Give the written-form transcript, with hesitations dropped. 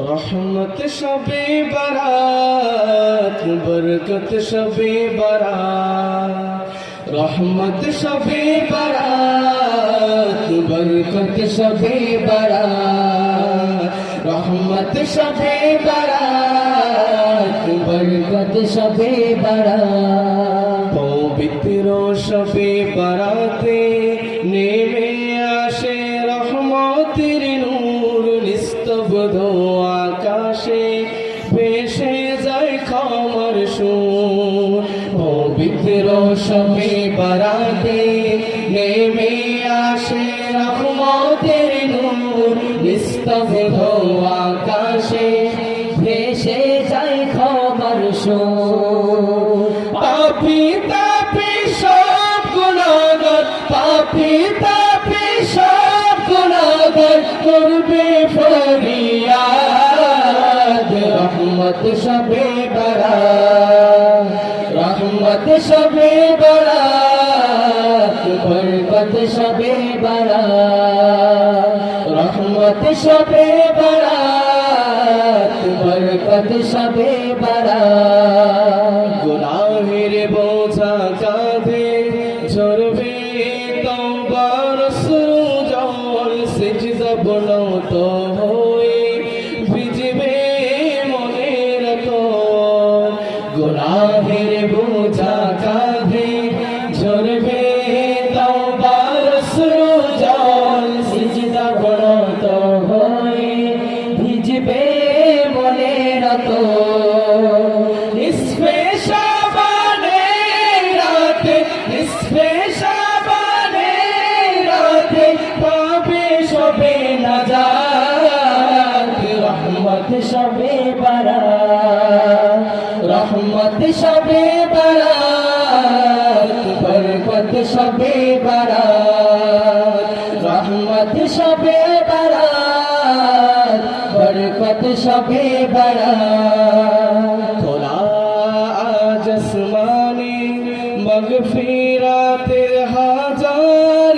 रहमत शबे बारात बरकत शबे बारात रहमत शबे बारात बरकत शबे बारात रहमत शबे बारात बरकत शबे बारात पवित्र शबे बाराते नेमे आशे रहमतेर नूर निस्तब्ध आकाशे ভেসে যায় ক্ষমার সুর পবিত্র শবে বারাতে নেমে আসে রহমতের নূর নিস্তব্ধ আকাশে ভেসে যায় ক্ষমার সুর পাপী তাপী সব গুনাহগার পাপী তাপী সব গুনাহগার করবে ফরিয়াদ रहमत शबे बारात रहमत शबे बारात बरकत शबे बारात रहमत शबे बारात बरकत शबे बारात गुनाहेर बोझा काঁধে ঝরবে তওবার সুজল সিজদা বনত হয়ে ভিজবে গুনাহের বোঝা কাঁধে ঝরবে তওবার সুজল সিজদা বনত হয়ে ভিজবে মনের তো নিসফে শাবানের রাতে নিসফে শাবানের রাতে পাবে শবে নাজাত রহমত শবে বারাত रहमत शबे बारात बरकत शबे बारात रहमत शबे बारात बरकत शबे बारात खुला आज आसमाने मगफिरातेर हाजार